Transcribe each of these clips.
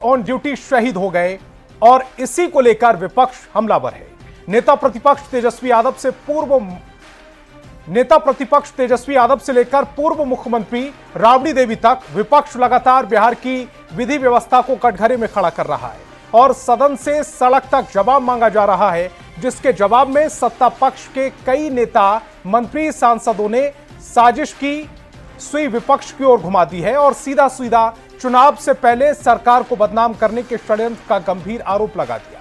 On duty शहीद हो गए और इसी को लेकर विपक्ष हमलावर है। नेता प्रतिपक्ष तेजस्वी यादव से लेकर पूर्व मुख्यमंत्री राबड़ी देवी तक विपक्ष लगातार बिहार की विधि व्यवस्था को कटघरे में खड़ा कर रहा है और सदन से सड़क तक जवाब मांगा जा रहा है, जिसके जवाब में सत्ता पक्ष के कई नेता, मंत्री, सांसदों ने साजिश की सुई विपक्ष की ओर घुमा दी है और सीधा सीधा चुनाव से पहले सरकार को बदनाम करने के षड्यंत्र का गंभीर आरोप लगा दिया।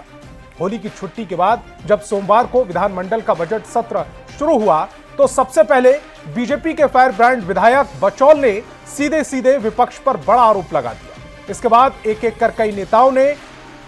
होली की छुट्टी के बाद जब सोमवार को विधानमंडल का बजट सत्र शुरू हुआ तो सबसे पहले बीजेपी के फायर ब्रांड विधायक बचौल ने सीधे सीधे विपक्ष पर बड़ा आरोप लगा दिया। इसके बाद एक एक कर कई नेताओं ने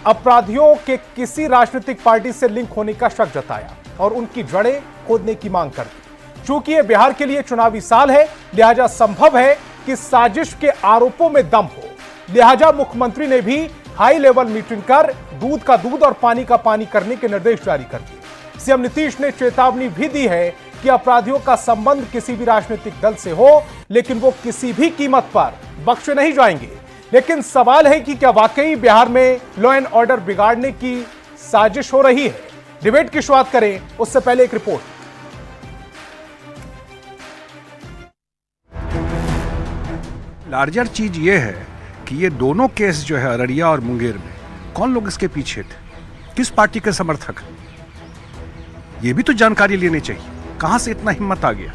अपराधियों के किसी राजनीतिक पार्टी से लिंक होने का शक जताया और उनकी जड़ें खोदने की मांग कर दी। चूंकि यह बिहार के लिए चुनावी साल है, लिहाजा संभव है कि साजिश के आरोपों में दम हो। लिहाजा मुख्यमंत्री ने भी हाई लेवल मीटिंग कर दूध का दूध और पानी का पानी करने के निर्देश जारी कर दिए। सीएम नीतीश ने चेतावनी भी दी है कि अपराधियों का संबंध किसी भी राजनीतिक दल से हो, लेकिन वो किसी भी कीमत पर बख्शे नहीं जाएंगे। लेकिन सवाल है कि क्या वाकई बिहार में लॉ एंड ऑर्डर बिगाड़ने की साजिश हो रही है? डिबेट की शुरुआत करें उससे पहले एक रिपोर्ट। लार्जर चीज ये है कि ये दोनों केस जो है अररिया और मुंगेर में, कौन लोग इसके पीछे थे, किस पार्टी के समर्थक, ये भी तो जानकारी लेनी चाहिए। कहां से इतना हिम्मत आ गया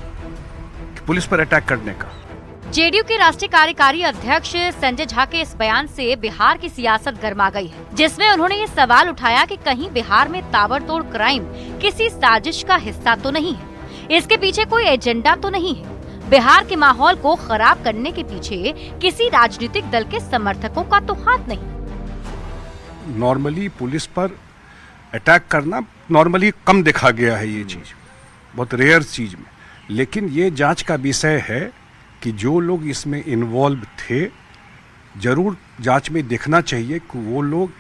कि पुलिस पर अटैक करने का? जेडीयू के राष्ट्रीय कार्यकारी अध्यक्ष संजय झा के इस बयान से बिहार की सियासत गर्मा गई है, जिसमें उन्होंने ये सवाल उठाया कि कहीं बिहार में ताबड़तोड़ क्राइम किसी साजिश का हिस्सा तो नहीं है, इसके पीछे कोई एजेंडा तो नहीं है। बिहार के माहौल को खराब करने के पीछे किसी राजनीतिक दल के समर्थकों का तो हाथ नहीं। नॉर्मली पुलिस पर अटैक करना नॉर्मली कम देखा गया है, ये चीज बहुत रेयर चीज में। लेकिन ये जांच का विषय है कि जो लोग इसमें इन्वॉल्व थे, जरूर जांच में देखना चाहिए कि वो लोग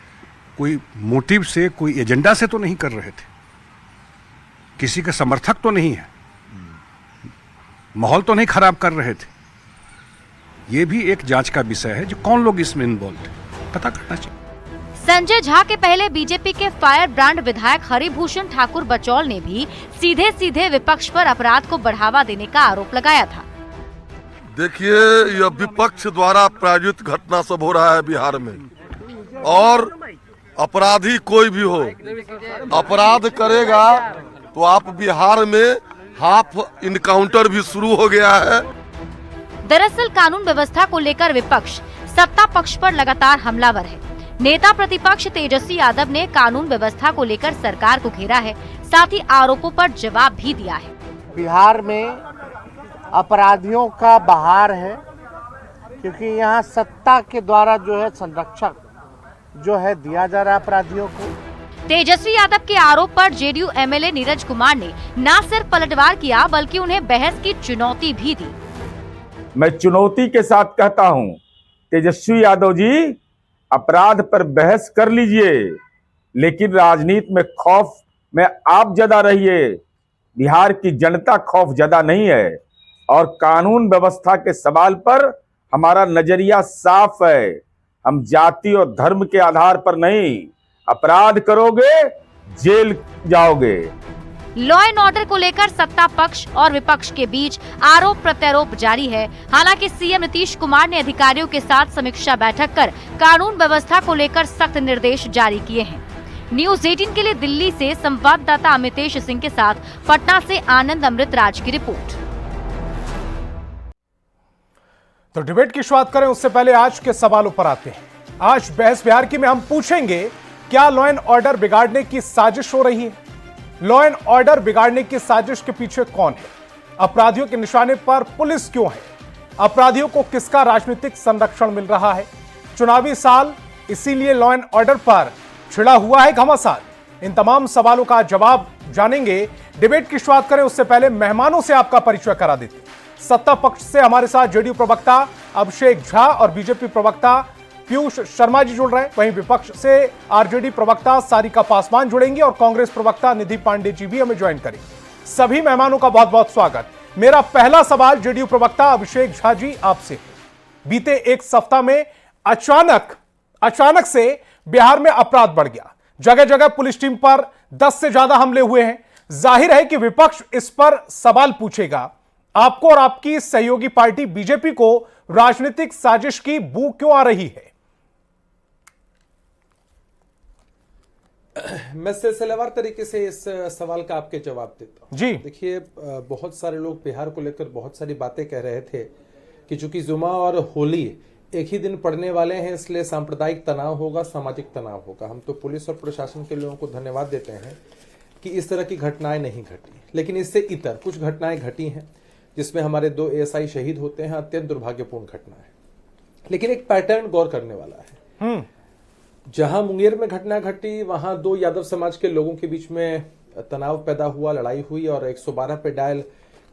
कोई मोटिव से, कोई एजेंडा से तो नहीं कर रहे थे, किसी का समर्थक तो नहीं है, माहौल तो नहीं खराब कर रहे थे। ये भी एक जांच का विषय है, जो कौन लोग इसमें इन्वॉल्व थे पता करना चाहिए। संजय झा के पहले बीजेपी के फायर ब्रांड विधायक हरिभूषण ठाकुर बचौल ने भी सीधे सीधे विपक्ष पर अपराध को बढ़ावा देने का आरोप लगाया था। देखिए, यह विपक्ष द्वारा प्रायोजित घटना सब हो रहा है बिहार में, और अपराधी कोई भी हो, अपराध करेगा तो आप बिहार में हाफ इनकाउंटर भी शुरू हो गया है। दरअसल कानून व्यवस्था को लेकर विपक्ष सत्ता पक्ष पर लगातार हमलावर है। नेता प्रतिपक्ष तेजस्वी यादव ने कानून व्यवस्था को लेकर सरकार को घेरा है, साथ ही आरोपों पर जवाब भी दिया है। बिहार में अपराधियों का बहार है, क्योंकि यहाँ सत्ता के द्वारा जो है संरक्षक जो है दिया जा रहा है अपराधियों को। तेजस्वी यादव के आरोप पर जेडीयू एमएलए नीरज कुमार ने न सिर्फ पलटवार किया, बल्कि उन्हें बहस की चुनौती भी दी। मैं चुनौती के साथ कहता हूं, तेजस्वी यादव जी, अपराध पर बहस कर लीजिए, लेकिन राजनीति में खौफ में आप ज्यादा रहिए। बिहार की जनता खौफ ज्यादा नहीं है, और कानून व्यवस्था के सवाल पर हमारा नजरिया साफ है। हम जाति और धर्म के आधार पर नहीं, अपराध करोगे जेल जाओगे। लॉ एंड ऑर्डर को लेकर सत्ता पक्ष और विपक्ष के बीच आरोप प्रत्यारोप जारी है। हालांकि सीएम नीतीश कुमार ने अधिकारियों के साथ समीक्षा बैठक कर कानून व्यवस्था को लेकर सख्त निर्देश जारी किए हैं। न्यूज 18 के लिए दिल्ली से संवाददाता अमितेश सिंह के साथ पटना से आनंद अमृतराज की रिपोर्ट। तो डिबेट की शुरुआत करें उससे पहले आज के सवालों पर आते हैं। आज बहस बिहार की में हम पूछेंगे, क्या लॉ एंड ऑर्डर बिगाड़ने की साजिश हो रही है? लॉ एंड ऑर्डर बिगाड़ने की साजिश के पीछे कौन है? अपराधियों के निशाने पर पुलिस क्यों है? अपराधियों को किसका राजनीतिक संरक्षण मिल रहा है? चुनावी साल, इसीलिए लॉ एंड ऑर्डर पर छिड़ा हुआ है घमासान। इन तमाम सवालों का जवाब जानेंगे। डिबेट की शुरुआत करें उससे पहले मेहमानों से आपका परिचय करा देते हैं। सत्ता पक्ष से हमारे साथ जेडीयू प्रवक्ता अभिषेक झा और बीजेपी प्रवक्ता पीयूष शर्मा जी जुड़ रहे हैं। वहीं विपक्ष से आरजेडी प्रवक्ता सारिका पासवान जुड़ेंगी और कांग्रेस प्रवक्ता निधि पांडे जी भी हमें ज्वाइन करेंगे। सभी मेहमानों का बहुत बहुत स्वागत। मेरा पहला सवाल जेडीयू प्रवक्ता अभिषेक झा जी आपसे। बीते एक सप्ताह में अचानक अचानक से बिहार में अपराध बढ़ गया। जगह जगह पुलिस टीम पर 10 से ज्यादा हमले हुए हैं। जाहिर है कि विपक्ष इस पर सवाल पूछेगा। आपको और आपकी सहयोगी पार्टी बीजेपी को राजनीतिक साजिश की बू क्यों आ रही है? मैं सिलसिलेवार तरीके से इस सवाल का आपके जवाब देता हूं। जी देखिए, बहुत सारे लोग बिहार को लेकर बहुत सारी बातें कह रहे थे कि चूंकि जुमा और होली एक ही दिन पड़ने वाले हैं, इसलिए सांप्रदायिक तनाव होगा, सामाजिक तनाव होगा। हम तो पुलिस और प्रशासन के लोगों को धन्यवाद देते हैं कि इस तरह की घटनाएं नहीं घटी, लेकिन इससे इतर कुछ घटनाएं घटी हैं जिसमें हमारे 2 ASI शहीद होते हैं। अत्यंत दुर्भाग्यपूर्ण घटना है, लेकिन एक पैटर्न गौर करने वाला है। जहां मुंगेर में घटना घटी, वहां 2 यादव समाज के लोगों के बीच में तनाव पैदा हुआ, लड़ाई हुई और 112 पे डायल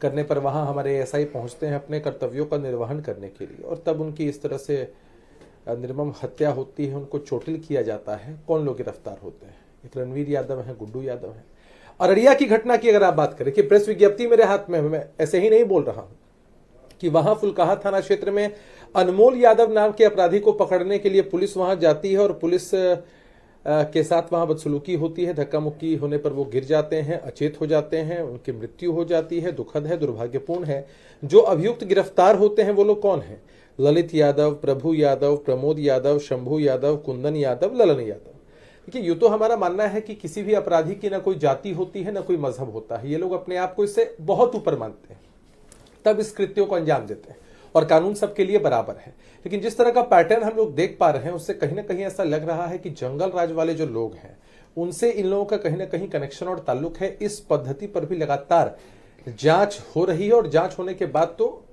करने पर वहां हमारे ASI पहुंचते हैं अपने कर्तव्यों का निर्वहन करने के लिए, और तब उनकी इस तरह से निर्मम हत्या होती है, उनको चोटिल किया जाता है। कौन लोग गिरफ्तार होते हैं? एक रणवीर यादव है, गुड्डू यादव है। अररिया की घटना की अगर आप बात करें कि प्रेस विज्ञप्ति मेरे हाथ में, मैं ऐसे ही नहीं बोल रहा हूं, कि वहां फुलकाहा थाना क्षेत्र में अनमोल यादव नाम के अपराधी को पकड़ने के लिए पुलिस वहां जाती है और पुलिस के साथ वहां बदसलूकी होती है। धक्का मुक्की होने पर वो गिर जाते हैं, अचेत हो जाते हैं, उनकी मृत्यु हो जाती है। दुखद है, दुर्भाग्यपूर्ण है। जो अभियुक्त गिरफ्तार होते हैं वो लोग कौन है? ललित यादव, प्रभु यादव, प्रमोद यादव, शंभू यादव, कुंदन यादव, ललन यादव। देखिए, यूं तो हमारा मानना है कि किसी भी अपराधी की ना कोई जाति होती है, ना कोई मजहब होता है। ये लोग अपने आप को इससे बहुत ऊपर मानते हैं, तब इस कृत्यों को अंजाम देते हैं, और कानून सबके लिए बराबर है। लेकिन जिस तरह का पैटर्न हम लोग देख पा रहे हैं, उससे कहीं ना कहीं ऐसा लग रहा है कि जंगल राज वाले जो लोग हैं, उनसे इन लोगों का कहीं ना कहीं कनेक्शन और ताल्लुक है। इस पद्धति पर भी लगातार जांच हो रही है, और जांच होने के बाद तो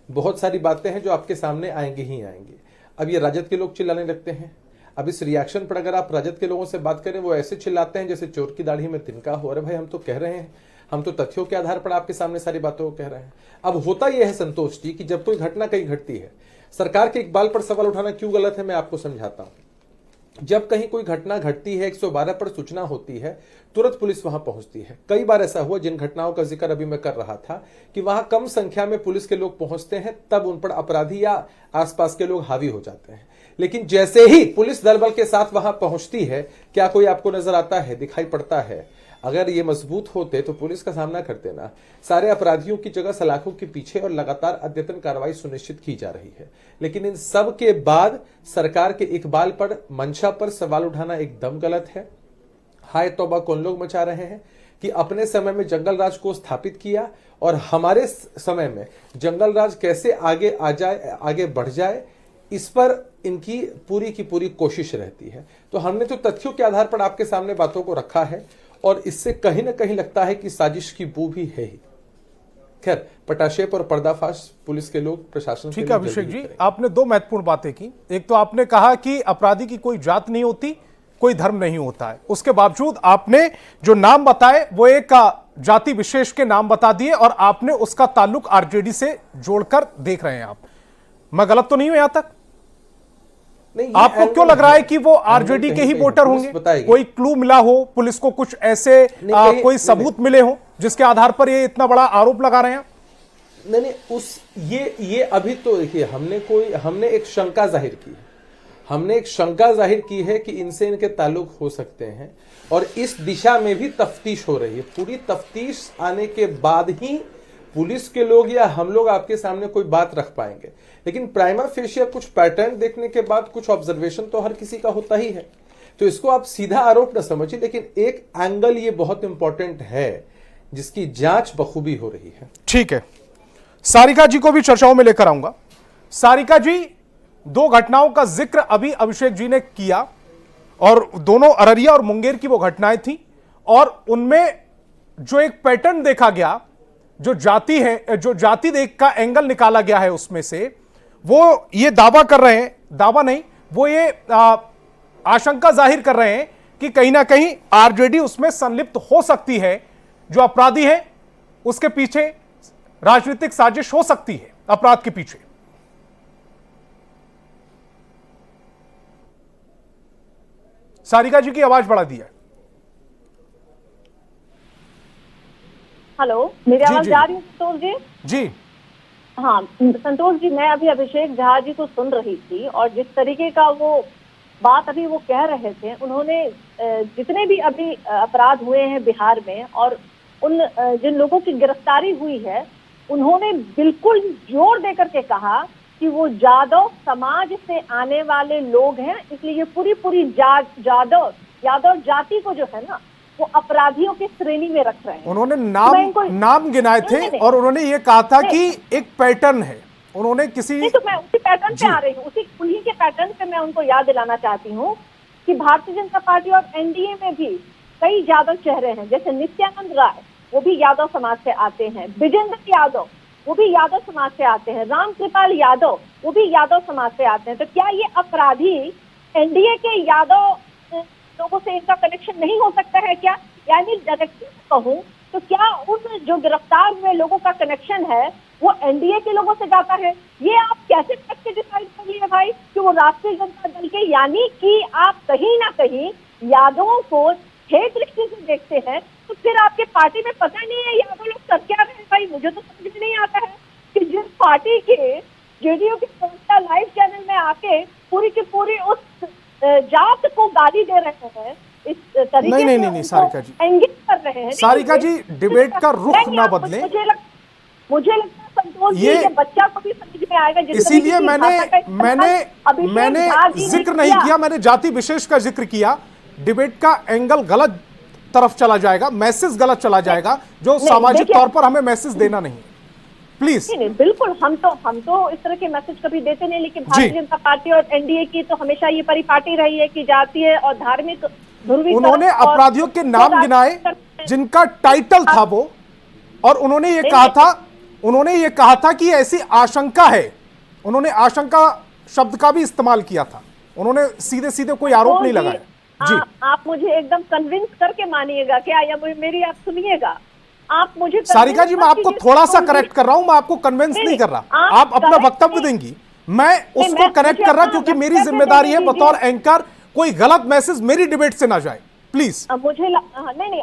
बहुत सारी बातें हैं जो आपके सामने आएंगी ही आएंगी। अब ये राजद के लोग चिल्लाने लगते हैं। अब इस रिएक्शन पर अगर आप राजद के लोगों से बात करें, वो ऐसे चिल्लाते हैं जैसे चोर की दाढ़ी में तिनका हो। अरे भाई, हम तो कह रहे हैं, हम तो तथ्यों के आधार पर आपके सामने सारी बातों को कह रहे हैं। अब होता यह है संतोष जी कि जब कोई घटना कहीं घटती है, सरकार के इकबाल पर सवाल उठाना क्यों गलत है, मैं आपको समझाता हूं। जब कहीं कोई घटना घटती है, 112 पर सूचना होती है, तुरंत पुलिस वहां पहुंचती है। कई बार ऐसा हुआ, जिन घटनाओं का जिक्र अभी मैं कर रहा था, कि वहां कम संख्या में पुलिस के लोग पहुंचते हैं, तब उन पर अपराधी या आसपास के लोग हावी हो जाते हैं। लेकिन जैसे ही पुलिस दल बल के साथ वहां पहुंचती है, क्या कोई आपको नजर आता है, दिखाई पड़ता है? अगर ये मजबूत होते तो पुलिस का सामना करते ना। सारे अपराधियों की जगह सलाखों के पीछे और लगातार अद्यतन कार्रवाई सुनिश्चित की जा रही है। लेकिन इन सब के बाद सरकार के इकबाल पर, मंशा पर सवाल उठाना एकदम गलत है। हाय तौबा, कौन लोग मचा रहे हैं कि अपने समय में जंगल राज को स्थापित किया, और हमारे समय में जंगल राज कैसे आगे आ जाए, आगे बढ़ जाए, इस पर इनकी पूरी की पूरी कोशिश रहती है। तो हमने तो तथ्यों के आधार पर आपके सामने बातों को रखा है, और इससे कहीं ना कहीं लगता है कि साजिश की बू भी है ही। खैर, पटाशेप और पर्दाफाश पुलिस के लोग, प्रशासन के लोग। ठीक है अभिषेक जी, आपने 2 महत्वपूर्ण बातें की। एक तो आपने कहा कि अपराधी की कोई जात नहीं होती, कोई धर्म नहीं होता है। उसके बावजूद आपने जो नाम बताए वो एक जाति विशेष के नाम बता दिए, और आपने उसका ताल्लुक आरजेडी से जोड़कर देख रहे हैं आप। मैं गलत तो नहीं हूं यहां तक? आपको क्यों लग रहा है कि वो आरजेडी के ही वोटर होंगे? कोई क्लू मिला हो पुलिस को, कुछ ऐसे कोई सबूत मिले हो जिसके आधार पर ये इतना बड़ा आरोप लगा रहे हैं? नहीं, ये अभी तो देखिए, हमने एक शंका जाहिर की है। हमने एक शंका जाहिर की है कि इनसे इनके ताल्लुक हो सकते हैं, और इस दिशा में भी तफ्तीश हो रही है। पूरी तफ्तीश आने के बाद ही पुलिस के लोग या हम लोग आपके सामने कोई बात रख पाएंगे। लेकिन प्राइमा फेशिया कुछ पैटर्न देखने के बाद कुछ ऑब्जर्वेशन तो हर किसी का होता ही है। तो इसको आप सीधा आरोप न समझिए, लेकिन एक एंगल ये बहुत इंपॉर्टेंट है जिसकी जांच बखूबी हो रही है। ठीक है, सारिका जी को भी चर्चाओं में लेकर आऊंगा। सारिका जी, 2 घटनाओं का जिक्र अभी अभिषेक जी ने किया, और दोनों अररिया और मुंगेर की वो घटनाएं थी, और उनमें जो एक पैटर्न देखा गया, जो जाति है, जो जाति देख का एंगल निकाला गया है, उसमें से वो ये दावा कर रहे हैं, दावा नहीं, वो ये आशंका जाहिर कर रहे हैं कि कहीं ना कहीं आरजेडी उसमें संलिप्त हो सकती है। जो अपराधी है उसके पीछे राजनीतिक साजिश हो सकती है, अपराध के पीछे। सारिका जी की आवाज बढ़ा दी है। हेलो, मेरी आवाज जा रही है संतोष जी? जी हाँ संतोष जी, मैं अभी अभिषेक झा जी को सुन रही थी, और जिस तरीके का वो बात अभी वो कह रहे थे, उन्होंने जितने भी अभी अपराध हुए हैं बिहार में और उन जिन लोगों की गिरफ्तारी हुई है, उन्होंने बिल्कुल जोर देकर के कहा कि वो यादव समाज से आने वाले लोग हैं, इसलिए पूरी यादव जाति को जो है ना वो अपराधियों की श्रेणी में रख रहे हैं। उन्होंने नाम गिनाए थे और उन्होंने ये कहा था कि एक पैटर्न है। उन्होंने किसी नहीं, तो मैं उसी पैटर्न पे आ रही हूँ, उन्हीं के पैटर्न पे मैं उनको याद दिलाना चाहती हूँ कि भारतीय जनता पार्टी और एनडीए में भी कई यादव चेहरे हैं, जैसे नित्यानंद राय, वो भी यादव समाज से आते हैं, विजेंद्र यादव, वो भी यादव समाज से आते हैं, राम कृपाल यादव, वो भी यादव समाज से आते हैं। तो क्या ये अपराधी एनडीए के यादव लोगों से इनका कनेक्शन नहीं हो सकता है क्या? यानी डायरेक्टली कहूं तो क्या उन जो गिरफ्तार हुए लोगों का कनेक्शन है वो एनडीए के लोगों से जाता है? ये आप कैसे करके डिसाइड कर लिए भाई कि वो राष्ट्रीय जनता दल के, यानी कि आप कहीं ना कहीं यादवों को हेय दृष्टि से देखते हैं, तो फिर आपके पार्टी में पता नहीं है यादव लोग कर क्या रहे हैं भाई? मुझे तो समझ में नहीं आता है कि जिस पार्टी के जेडीयू के प्रवक्ता लाइव चैनल में आके पूरी की पूरी उस जात को गाली दे रहे हैं, इस तरीके नहीं सारिका जी, एंगेज कर रहे हैं। सारिका जी, डिबेट का रुख ना बदले। मुझे लगता है संतोष जी, ये बच्चा को भी समझ में आएगा। इसीलिए मैंने जिक्र नहीं किया, मैंने जाति विशेष का जिक्र किया। डिबेट का एंगल गलत तरफ चला जाएगा, मैसेज गलत चला जाएगा, जो सामाजिक तौर पर हमें मैसेज देना नहीं। प्लीज नहीं, बिल्कुल, हम तो इस तरह के मैसेज कभी देते नहीं, लेकिन भारतीय जनता पार्टी और एनडीए की तो हमेशा ये परिपाटी रही है कि जातीय और धार्मिक ध्रुवीकरण। उन्होंने अपराधियों के नाम गिनाए जिनका टाइटल था वो, और उन्होंने ये कहा था कि ऐसी आशंका है। उन्होंने आशंका शब्द का भी इस्तेमाल किया था, उन्होंने सीधे सीधे कोई आरोप नहीं लगाया। जी, आप मुझे एकदम कन्विंस करके मानिएगा क्या, या मेरी आप सुनिएगा? आप मुझे सारिका जी, मैं आपको थोड़ा सा करेक्ट कर रहा हूं, मैं आपको कन्विंस नहीं कर रहा। आप अपना वक्तव्य देंगी, मैं उसको करेक्ट कर रहा, क्योंकि मेरी जिम्मेदारी है बतौर एंकर कोई गलत मैसेज मेरी डिबेट से ना जाए। प्लीज। मुझे नहीं,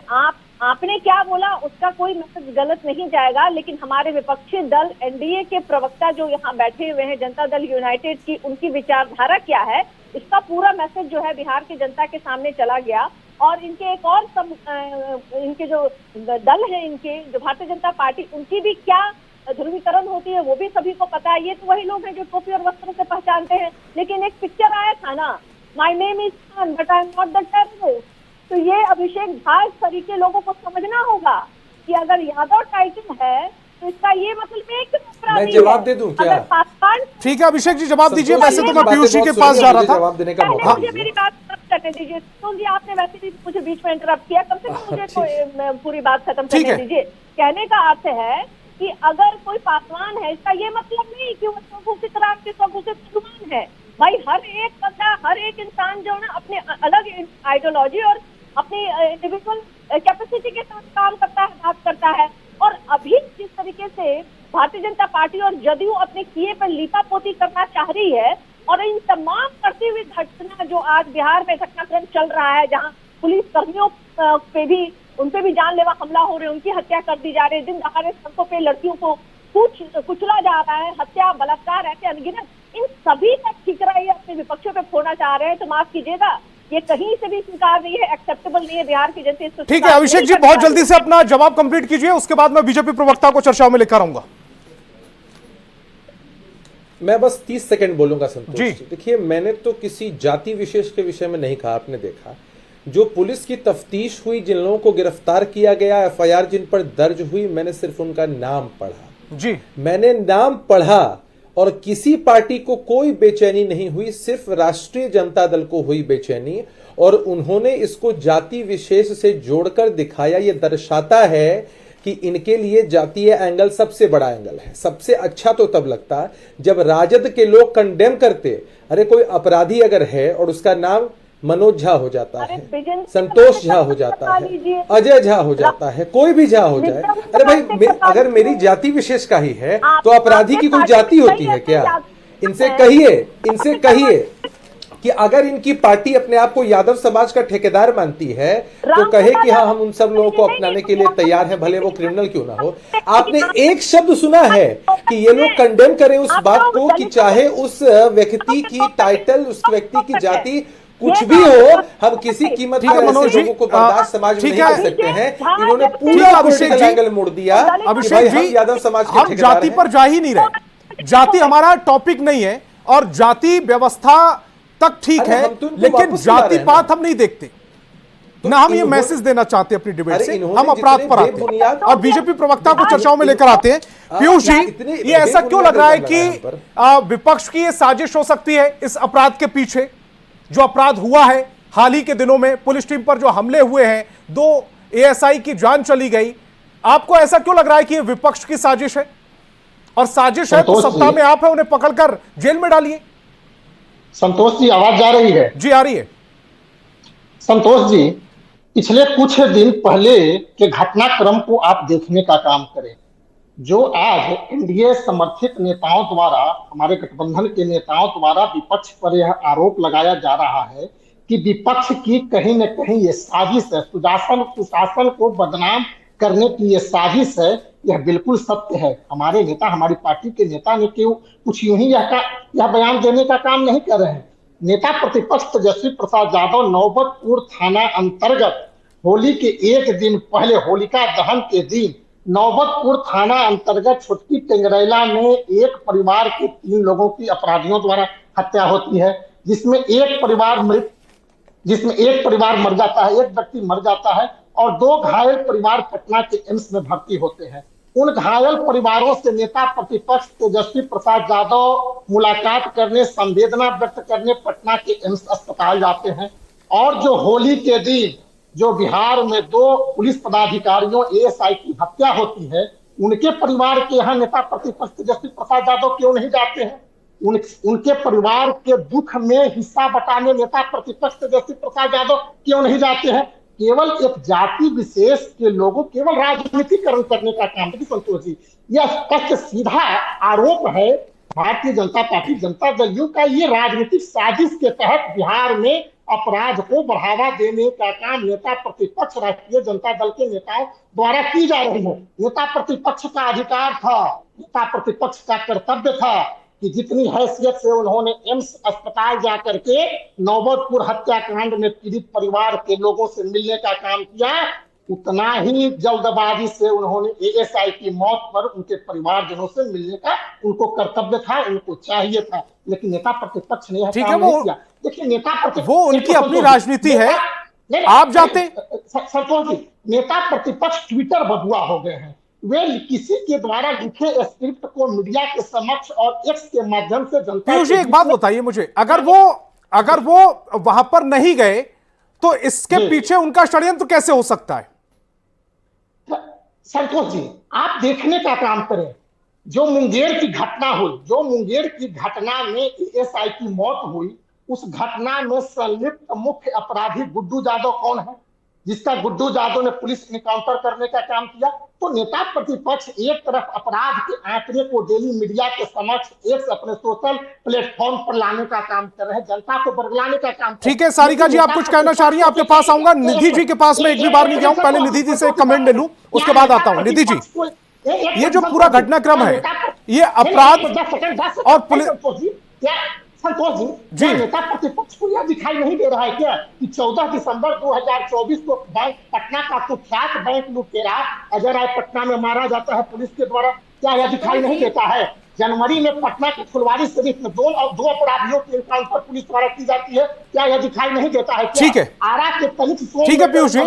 आपने क्या बोला उसका कोई मैसेज गलत नहीं जाएगा, लेकिन हमारे विपक्षी दल एनडीए के प्रवक्ता जो यहाँ बैठे हुए हैं, जनता दल यूनाइटेड की, उनकी विचारधारा क्या है, इसका पूरा मैसेज जो है बिहार की जनता के सामने चला गया। और इनके एक और इनके जो दल है, इनके जो भारतीय जनता पार्टी, उनकी भी क्या ध्रुवीकरण होती है वो भी सभी को पता है। ये तो वही लोग हैं जो टोपी और वस्त्रों से पहचानते हैं। लेकिन एक पिक्चर आया था ना, my name is Khan but I am not the terrorist, तो ये अभिषेक झा इस तरीके लोगों को समझना होगा कि अगर यादव टाइटल है तो इसका ये मतलब है कि मैं जवाब दे दूं क्या? ठीक है अभिषेक जी, जवाब दीजिए। वैसे तो मैं पीयूष जी के पास जा रहा था, जवाब देने का मौका मुझे मेरी बात करने दीजिए। तो जी, आपने वैसे भी मुझे बीच में इंटरप्ट किया, कम से कम मुझे पूरी बात खत्म करने दीजिए। कहने का अर्थ है कि अगर कोई पासवान है, इसका ये मतलब नहीं कि वो स्वघोषित राम के स्वघोषित मुसलमान है। भाई हर एक बंदा, हर एक इंसान जो है ना, अपने अलग आइडियोलॉजी और अपनी इंडिविजुअल कैपेसिटी के साथ काम करता है, बात करता है। और अभी जिस तरीके से भारतीय जनता पार्टी और जदयू अपने किए पर लीपापोती करना चाह रही है, और इन तमाम बढ़ती हुई घटना जो आज बिहार में घटनाक्रम चल रहा है, जहां पुलिस कर्मियों पे भी, उन पे भी जानलेवा हमला हो रहे हैं, उनकी हत्या कर दी जा रही है, दिन दहाड़े सड़कों पे लड़कियों को कुचला जा रहा है, हत्या बलात्कार ऐसे अनगिनत, इन सभी का ठिकरा ये अपने विपक्षों पे फोड़ना चाह रहे हैं। तो माफ कीजिएगा, ये कहीं से भी स्वीकार नहीं है, एक्सेप्टेबल नहीं है। बिहार की जनता इसको ठीक है अभिषेक जी, बहुत जल्दी से अपना जवाब कंप्लीट कीजिए, उसके बाद मैं बीजेपी प्रवक्ता को चर्चाओं में लेकर आऊंगा। मैं बस 30 सेकंड बोलूंगा संतोष जी। देखिए, मैंने तो किसी जाति विशेष के विषय में नहीं कहा। आपने देखा जो पुलिस की तफ्तीश हुई, जिन लोगों को गिरफ्तार किया गया, एफआईआर जिन पर दर्ज हुई, मैंने सिर्फ उनका नाम पढ़ा जी, मैंने नाम पढ़ा, और किसी पार्टी को कोई बेचैनी नहीं हुई, सिर्फ राष्ट्रीय जनता दल को हुई बेचैनी। और उन्होंने इसको जाति विशेष से जोड़कर दिखाया। यह दर्शाता है कि इनके लिए जातीय एंगल सबसे बड़ा एंगल है। सबसे अच्छा तो तब लगता जब राजद के लोग कंडेम करते, अरे कोई अपराधी अगर है और उसका नाम मनोज झा हो जाता है, संतोष झा हो जाता है, अजय झा हो जाता है, कोई भी झा हो जाए, अरे भाई अगर मेरी जाति विशेष का ही है तो अपराधी की कोई जाति होती है क्या? इनसे कहिए कि अगर इनकी पार्टी अपने आप को यादव समाज का ठेकेदार मानती है तो कहे कि हाँ, हम उन सब लोगों को अपनाने के लिए तैयार हैं, भले वो क्रिमिनल क्यों ना हो। आपने एक शब्द सुना है कि ये लोग कंडेम करें उस बात को कि चाहे उस व्यक्ति की टाइटल, उस व्यक्ति की जाति कुछ भी हो, हम किसी कीमत पर ऐसे लोगों को बर्दाश्त समाज में नहीं कर सकते हैं। इन्होंने पूरा पॉलिटिकल एंगल मोड़ दिया। अभिषेक जी, यादव समाज के हम जाति पर जा ही नहीं रहे, जाति हमारा टॉपिक नहीं है और जाति व्यवस्था तक ठीक है, लेकिन जाति पात हम नहीं देखते ना। हम ये मैसेज देना चाहते हैं अपनी डिबेट से, हम अपराध पर आते हैं और बीजेपी प्रवक्ता को चर्चाओं में लेकर आते हैं। पीयूष जी, ये ऐसा क्यों लग रहा है कि विपक्ष की ये साजिश हो सकती है इस अपराध के पीछे? जो अपराध हुआ है हाल ही के दिनों में, पुलिस टीम पर जो हमले हुए हैं, 2 एएसआई की जान चली गई, आपको ऐसा क्यों लग रहा है कि ये विपक्ष की साजिश है? और साजिश है तो सत्ता में आप है, उन्हें पकड़कर जेल में डालिए। संतोष जी, आवाज जा रही है? जी आ रही है। संतोष जी, पिछले कुछ दिन पहले के घटनाक्रम को आप देखने का काम करें। जो आज एनडीए समर्थित नेताओं द्वारा, हमारे गठबंधन के नेताओं द्वारा विपक्ष पर यह आरोप लगाया जा रहा है कि विपक्ष की कहीं न कहीं ये साजिश है, सुशासन को बदनाम करने की ये साजिश है, यह बिल्कुल सत्य है। हमारे नेता, हमारी पार्टी के नेता ने क्यों कुछ यूं ही यह बयान देने का काम नहीं कर रहे हैं। नेता प्रतिपक्ष तेजस्वी प्रसाद यादव नौबतपुर थाना अंतर्गत होली के एक दिन पहले, होलिका दहन के दिन, नौबतपुर थाना अंतर्गत छोटकी टेंगरैला में एक परिवार के 3 लोगों की अपराधियों द्वारा हत्या होती है, जिसमें एक परिवार मर जाता है, एक व्यक्ति मर जाता है और 2 घायल परिवार पटना के एम्स में भर्ती होते हैं। उन घायल परिवारों से नेता प्रतिपक्ष तेजस्वी प्रसाद यादव मुलाकात करने, संवेदना व्यक्त करने पटना के एम्स अस्पताल जाते हैं। और जो होली के दिन जो बिहार में 2 पुलिस पदाधिकारियों एएसआई की हत्या होती है, उनके परिवार के यहाँ नेता प्रतिपक्ष तेजस्वी प्रसाद यादव क्यों नहीं जाते हैं? उनके परिवार के दुख में हिस्सा बटाने नेता प्रतिपक्ष तेजस्वी प्रसाद यादव क्यों नहीं जाते हैं? केवल एक जाति विशेष के लोगों, केवल राजनीतिकरण करने का काम है। संतोष जी, यह स्पष्ट सीधा आरोप है भारतीय जनता पार्टी, जनता दल यू का ये राजनीतिक साजिश के तहत बिहार में अपराध को बढ़ावा देने का काम नेता प्रतिपक्ष राष्ट्रीय जनता दल के नेताओं द्वारा की जा रही है। नेता प्रतिपक्ष का अधिकार था, नेता प्रतिपक्ष का कर्तव्य था कि जितनी हैसियत से उन्होंने एम्स अस्पताल जाकर के नौबतपुर हत्याकांड में पीड़ित परिवार के लोगों से मिलने का काम किया, उतना ही जल्दबाजी से उन्होंने एएसआई की मौत पर उनके परिवारजनों से मिलने का उनको कर्तव्य था, उनको चाहिए था, लेकिन नेता प्रतिपक्ष ने ठीक है, वो किया। देखिए, नेता प्रतिपक्ष, वो उनकी अपनी राजनीति है, आप जाते। संतोष जी, नेता प्रतिपक्ष ट्विटर बबुआ हो गए हैं। वे किसी के द्वारा लिखे स्क्रिप्ट को मीडिया के समक्ष और एक्स के माध्यम से जनता। एक बात बताइए मुझे, अगर वो वहां पर नहीं गए तो इसके पीछे उनका षड्यंत्र कैसे हो सकता है? संतोष जी, आप देखने का काम करें। जो मुंगेर की घटना हुई, जो मुंगेर की घटना में एएसआई की मौत हुई, उस घटना में संलिप्त मुख्य अपराधी गुड्डू यादव कौन है, जिसका गुड्डू यादव ने पुलिस इनकाउंटर करने का काम किया। तो नेता प्रतिपक्ष एक तरफ अपराध के आंकड़े को डेली मीडिया के समक्ष एक अपने सोशल प्लेटफॉर्म पर लाने का काम कर रहे हैं, जनता को बरगलाने का काम। ठीक है सारिका जी, आप कुछ कहना चाह रही हैं? आपके पास आऊंगा। निधि जी के पास में एक भी बार नहीं गया हूं, पहले निधि जी से कमेंट ले लूं, उसके बाद आता हूं। निधि जी, ये जो पूरा घटनाक्रम है, ये अपराध और पुलिस, संतोष जी, नेता प्रतिपक्ष को यह दिखाई नहीं दे रहा है क्या कि 14 दिसंबर 2024 को पटना का कुख्यात बैंक लुटेरा अजय राय पटना में मारा जाता है पुलिस के द्वारा? क्या यह दिखाई नहीं देता है? जनवरी में पटना के फुलवारी शरीफ में दो अपराधियों की इनकाउंटर पुलिस द्वारा की जाती है, क्या यह दिखाई नहीं देता है? ठीक है, आरा के ठीक है पीयूष जी।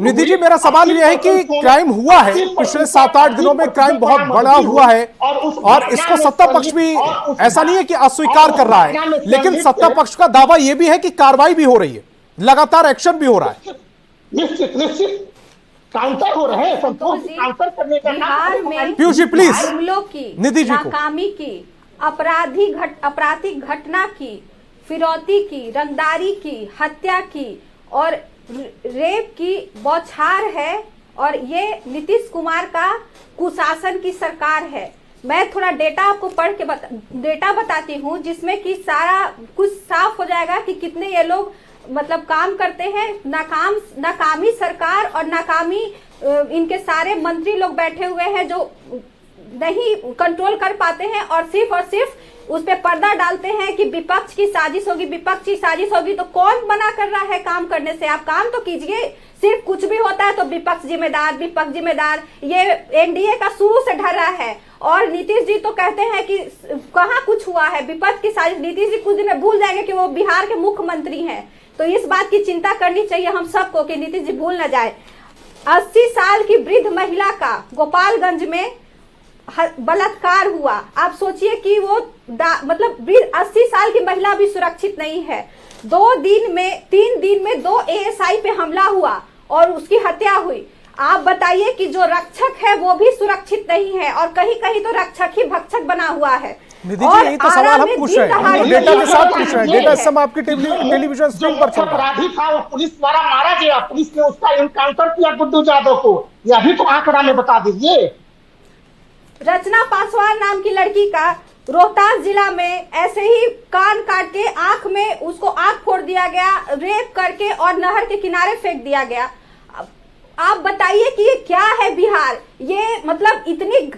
निधि जी, मेरा सवाल यह है कि क्राइम हुआ है, पिछले 7-8 दिनों में क्राइम बहुत बड़ा हुआ है और इसको सत्ता पक्ष भी ऐसा नहीं है कि अस्वीकार कर रहा है, लेकिन सत्ता पक्ष का दावा यह भी है कि कार्रवाई भी हो रही है, लगातार एक्शन भी हो रहा है। निश्चित काउंटर हो रहे हैं, काउंटर करने का बिहार में पीयूष जी प्लीज, हमलों की, निधि जी को, नाकामी की, आपराधिक घटना की, फिरौती की, रंगदारी की, हत्या की और रेप की बौछार है। और ये नीतीश कुमार का कुशासन की सरकार है। मैं थोड़ा डेटा आपको पढ़ के डेटा बताती हूँ, जिसमें कि सारा कुछ साफ हो जाएगा कि कितने ये लोग मतलब काम करते हैं। नाकामी सरकार और नाकामी इनके सारे मंत्री लोग बैठे हुए हैं जो नहीं कंट्रोल कर पाते हैं और सिर्फ उस पे पर्दा डालते हैं कि विपक्ष की साजिश होगी, विपक्ष की साजिश होगी। तो कौन मना कर रहा है काम करने से? आप काम तो कीजिए। सिर्फ कुछ भी होता है तो विपक्ष जिम्मेदार, विपक्ष जिम्मेदार। ये एनडीए का शुरू से डर रहा है। और नीतीश जी तो कहते हैं कि कहाँ कुछ हुआ है, विपक्ष की साजिश। नीतीश जी कुछ दिन में भूल जाएंगे कि वो बिहार के मुख्यमंत्री हैं। तो इस बात की चिंता करनी चाहिए हम सबको कि नीतीश जी भूल न जाए। 80 साल की वृद्ध महिला का गोपालगंज में बलात्कार हुआ। आप सोचिए कि वो मतलब 80 साल की महिला भी सुरक्षित नहीं है। 3 दिन में 2 एएसआई पे हमला हुआ और उसकी हत्या हुई। आप बताइए कि जो रक्षक है वो भी सुरक्षित नहीं है और कहीं कहीं तो रक्षक ही भक्षक बना हुआ है। निधि जी, यही तो सवाल हम पूछ रहे हैं, हम डेटा के साथ पूछ रहे हैं। डेटा इस समय आपकी टेलीविजन स्क्रीन पर चल रहा है। अपराधी था वो पुलिस द्वारा मारा गया, पुलिस ने उसका एनकाउंटर किया गुड्डू यादव को, यह भी तो आंकड़ा में बता दीजिए। रचना पासवान नाम की लड़की का रोहतास जिला में ऐसे ही कान काट के आंख में उसको आंख फोड़ दिया गया, रेप करके और नहर के किनारे फेंक दिया गया। आप बताइए कि ये क्या है बिहार? ये मतलब इतनी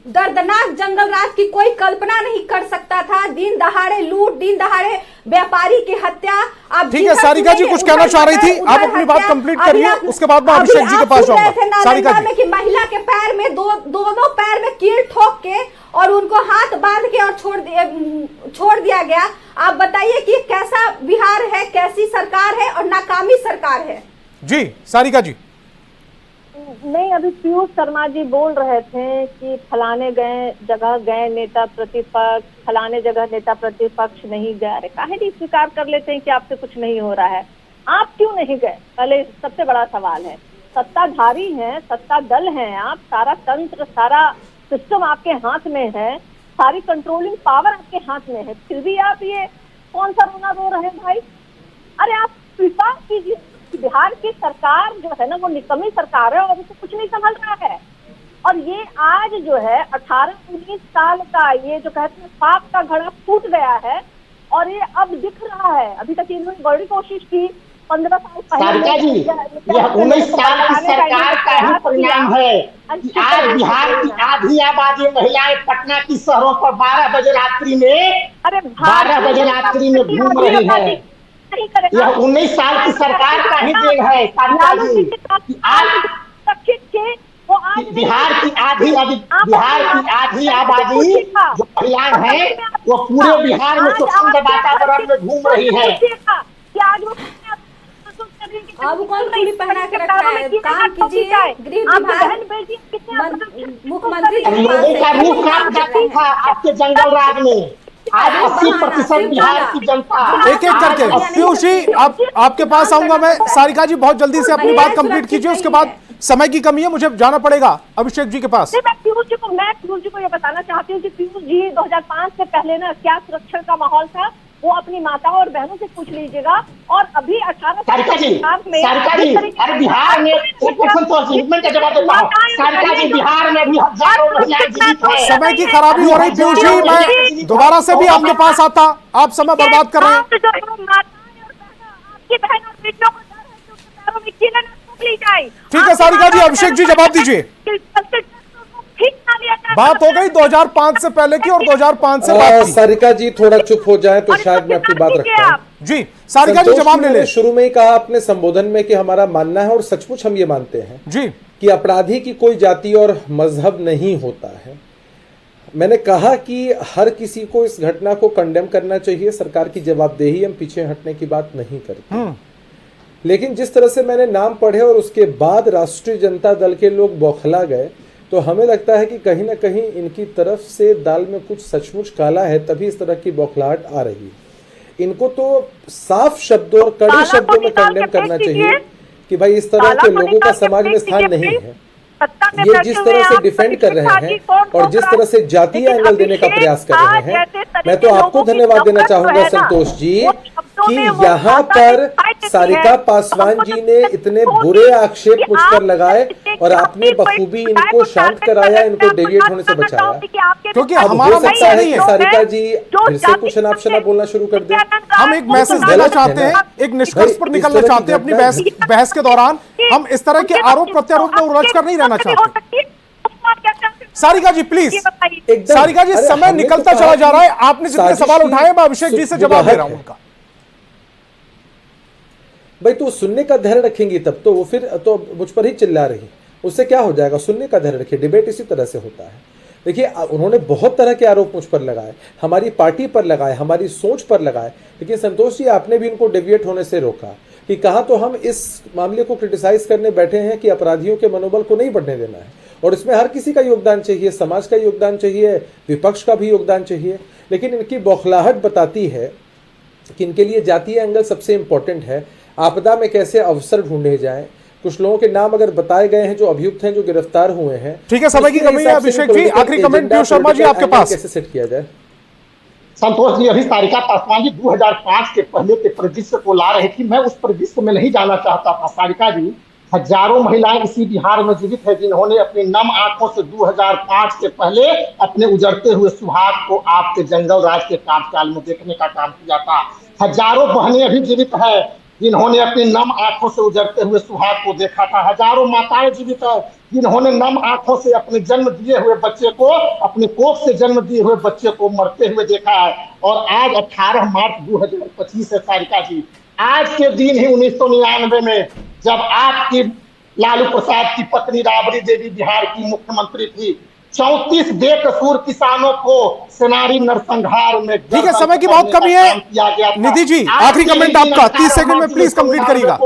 दर्दनाक जंगल राज की कोई कल्पना नहीं कर सकता था। दिन दहाड़े लूट, दिन दहाड़े व्यापारी की हत्या। आप ठीक है, सारिका जी कुछ कहना चाह रही थी, आप अपनी बात कंप्लीट करिए, उसके बाद मैं अभिषेक जी के पास जाऊंगा। सारिका जी, कि महिला के पैर में दोनों पैर में कील ठोक के और उनको हाथ बांध के और छोड़ दिया गया। आप बताइए कि कैसा बिहार है, कैसी सरकार है और नाकामी सरकार है। जी सारिका जी। नहीं, अभी पीयूष शर्मा जी बोल रहे थे कि फलाने जगह गए नेता प्रतिपक्ष, फलाने जगह नेता प्रतिपक्ष नहीं गए। अरे काहे नहीं स्वीकार कर लेते हैं कि आपसे कुछ नहीं हो रहा है? आप क्यों नहीं गए? पहले सबसे बड़ा सवाल है। सत्ताधारी हैं, सत्ता दल हैं आप, सारा तंत्र, सारा सिस्टम आपके हाथ में है, सारी कंट्रोलिंग पावर आपके हाथ में है, फिर भी आप ये कौन सा रोना रो रहे हैं भाई? अरे आप स्वीकार कीजिए, बिहार की सरकार जो है ना वो निकम्मी सरकार है और उसे कुछ नहीं समझ रहा है। और ये आज जो है 18-19 साल का ये जो कहते हैं पाप का घड़ा फूट गया है और ये अब दिख रहा है। अभी तक इन्होंने बड़ी कोशिश की 15 साल पहले। जी, यह 19 साल की सरकार का ही परिणाम है कि आज बिहार की आधी आबादी महिलाएं पटना की शहरों पर 12 बजे रात्रि में 12 बजे रात्रि में घूम रही है। यह 19 साल की सरकार का ही देन है सारिका जी। आज बिहार की आधी आबादी जो महिलाएं हैं वो पूरे बिहार में स्वच्छंद वातावरण में घूम रही है। अब कौन चूड़ी पहना के रखा है? काम कीजिए, गृह विभाग मुख्यमंत्री लोगों का रूप काम जाती था आपके जंगल राज में। आज 80% बिहार की जनता एक एक करके। पीयूष जी, आपके पास आऊंगा मैं। सारिका जी बहुत जल्दी से अपनी बात कंप्लीट कीजिए, उसके बाद समय की कमी है, मुझे जाना पड़ेगा अभिषेक जी के पास। मैं पीयूष जी को ये बताना चाहती हूँ कि पीयूष जी 2005 से पहले ना क्या सुरक्षा का माहौल था वो अपनी माताओं और बहनों से पूछ लीजिएगा। और अभी 18 सारिका जी, अरे बिहार में का जवाब देता हूं। सारिका जी, बिहार में भी हजारों महिलाएं जीवित हैं। समय की खराबी हो रही पीयूष जी, मैं दोबारा से भी आपके पास आता, आप समय बर्बाद कर रहे हैं। ठीक है सारिका जी, अभिषेक जी जवाब दीजिए। बात हो गई 2005 से पहले की और 2005 से बाद की। सारिका जी थोड़ा चुप हो जाए तो शायद मैं अपनी बात रखता हूं। जी सारिका जी जवाब ले ले। शुरू में ही कहा अपने संबोधन में कि हमारा मानना है और सचमुच हम ये मानते हैं जी कि अपराधी की कोई जाति और मजहब नहीं होता है। मैंने कहा कि हर किसी को इस घटना को कंडेम करना चाहिए, सरकार की जवाबदेही, हम पीछे हटने की बात नहीं करते। लेकिन जिस तरह से मैंने नाम पढ़े और उसके बाद राष्ट्रीय जनता दल के लोग बौखला गए तो हमें लगता है कि कहीं ना कहीं इनकी तरफ से दाल में कुछ सचमुच काला है, तभी इस तरह की बौखलाहट आ रही है। इनको तो साफ शब्दों और कड़े शब्दों में कंडेम करना चाहिए कि भाई इस तरह के लोगों का समाज में स्थान नहीं है। ये जिस तरह से डिफेंड कर रहे हैं और जिस तरह से जातीय एंगल देने का प्रयास कर रहे हैं, मैं तो आपको धन्यवाद देना चाहूंगा संतोष जी कि यहाँ पर सारिका पासवान जी ने इतने बुरे आक्षेप मुझ पर लगाए और आपने बखूबी इनको शांत कराया, इनको डेविएट होने से बचाया। क्योंकि अब हमारा हो सकता मकसद है नहीं कि है। सारिका जी फिर से कुछ अनाप शनाप बोलना शुरू कर दें। हम एक मैसेज देना चाहते हैं, एक निष्कर्ष पर निकलना चाहते हैं। अपनी बहस के दौरान हम इस तरह के आरोप प्रत्यारोप में उलझ कर नहीं रहना चाहते। सारिका जी प्लीज, एकदम। सारिका जी अरे, समय हमने तो निकलता कहा चला जा रहा है, कि आपने जितने साजिश सवाल की उठाए मैं अभिषेक जी से जवाब दे रहा हूं उनका। भाई तो सुनने का धैर्य रखेंगी तब तो वो फिर तो मुझ पर ही चिल्ला रही, उससे क्या हो जाएगा? सुनने का धैर्य रखिए, डिबेट इसी तरह से होता है। देखिए उन्होंने बहुत तरह के आरोप मुझ पर लगाए, हमारी पार्टी पर लगाए, हमारी सोच पर लगाए, लेकिन संतोष जी आपने भी उनको डेविएट होने से रोका कि कहा तो हम इस मामले को क्रिटिसाइज करने बैठे हैं कि अपराधियों के मनोबल को नहीं बढ़ने देना है, और इसमें हर किसी का योगदान चाहिए, समाज का योगदान चाहिए, विपक्ष का भी योगदान चाहिए। लेकिन इनकी बौखलाहट बताती है कि इनके लिए जातीय एंगल सबसे इंपॉर्टेंट है। आपदा में कैसे अवसर ढूंढे जाएं, कुछ लोगों के नाम अगर बताए गए हैं जो अभियुक्त हैं, जो गिरफ्तार हुए हैं। ठीक है, समय की कमी है अभिषेक जी, आखिरी कमेंट पीयूष शर्मा जी आपके पास। कैसे सेट किया जाए? संतोष जी, अभी सारिका पासवान जी 2005 के पहले के परिदृश्य को ला रही थी, मैं उस परिदृश्य में नहीं जाना चाहता था। सारिका जी, हजारों महिलाएं इसी बिहार में जीवित है जिन्होंने अपनी नम आंखों से 2005 के पहले अपने उजड़ते हुए सुहाग को आपके जंगल राज के कार्यकाल में देखने का काम किया था। हजारों बहनें अभी जीवित है जिन्होंने अपनी नम आंखों से उजड़ते हुए सुहाग को देखा था। हजारों माताएं जीवित है जिन्होंने नम आंखों से अपने जन्म दिए हुए बच्चे को, अपने कोख से जन्म दिए हुए बच्चे को मरते हुए देखा है। और आज 18 मार्च 2025 है सारिका जी, आज के दिन ही 1999 में जब आपकी लालू प्रसाद की पत्नी राबड़ी देवी बिहार की मुख्यमंत्री थी, 34 बेकसूर किसानों को सेनारी नरसंहार में, ठीक है, समय की बहुत कमी है। निधि जी आखिरी कमेंट आपका, 30 सेकंड में प्लीज कंप्लीट करिएगा।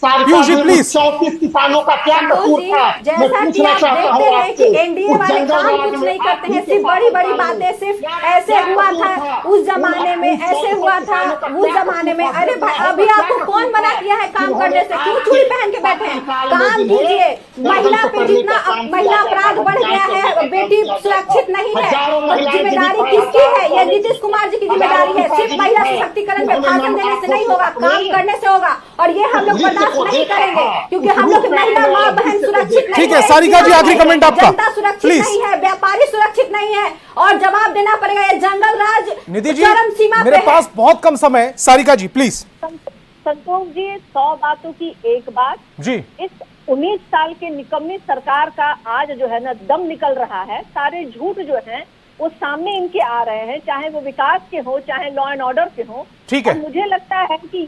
पीयूष जी प्लीज। 34 किसानों का क्या कसूर था? मैं जैसा कि पूछना आप चाहता हूँ देखते हैं कि आपसे। एनडीए वाले काम कुछ नहीं करते हैं, सिर्फ बड़ी बड़ी बातें, सिर्फ ऐसे हुआ था उस जमाने में, ऐसे हुआ था उस जमाने में। अरे भाई अभी आपको कौन मना किया है काम करने से? क्यों चूड़ी पहन के बैठे हैं? काम कीजिए। महिला पे जितना महिला अपराध बढ़ गया है, बेटी सुरक्षित नहीं है, तो जिम्मेदारी किसकी है? ये नीतीश कुमार जी की जिम्मेदारी है। सिर्फ महिला सशक्तिकरण पे भाषण देने से नहीं होगा, काम करने से होगा, और ये हम लोग बर्दाश्त नहीं करेंगे क्योंकि हम लोग महिला माँ बहन सुरक्षित नहीं है। ठीक है सारिका जी आखिरी कमेंट आपका, जनता सुरक्षित नहीं है, व्यापारी सुरक्षित नहीं है, और जवाब देना पड़ेगा। ये जंगल राज निधि जी चरम सीमा मेरे पे पास है। बहुत कम समय है, सारिका जी प्लीज। संतोष जी, 100 बातों की एक बात जी, इस 19 साल के निकम्मी सरकार का आज जो है ना दम निकल रहा है। सारे झूठ जो हैं वो सामने इनके आ रहे हैं, चाहे वो विकास के हो, चाहे लॉ एंड ऑर्डर के हो। ठीक है, मुझे लगता है कि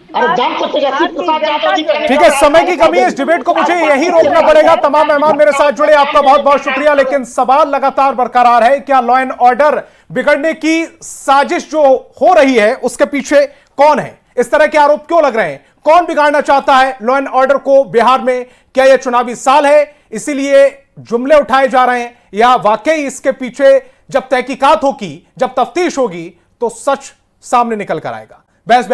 ठीक है, समय की कमी है, इस डिबेट को मुझे यहीं रोकना पड़ेगा। तमाम मेहमान मेरे साथ जुड़े, आपका बहुत बहुत शुक्रिया। लेकिन सवाल लगातार बरकरार है, क्या लॉ एंड ऑर्डर बिगड़ने की साजिश जो हो रही है उसके पीछे कौन है? इस तरह के आरोप क्यों लग रहे हैं? कौन बिगाड़ना चाहता है लॉ एंड ऑर्डर को बिहार में? क्या यह चुनावी साल है इसीलिए जुमले उठाए जा रहे हैं, या वाकई इसके पीछे जब तहकीकात होगी, जब तफ्तीश होगी तो सच सामने निकल कर आएगा? बहस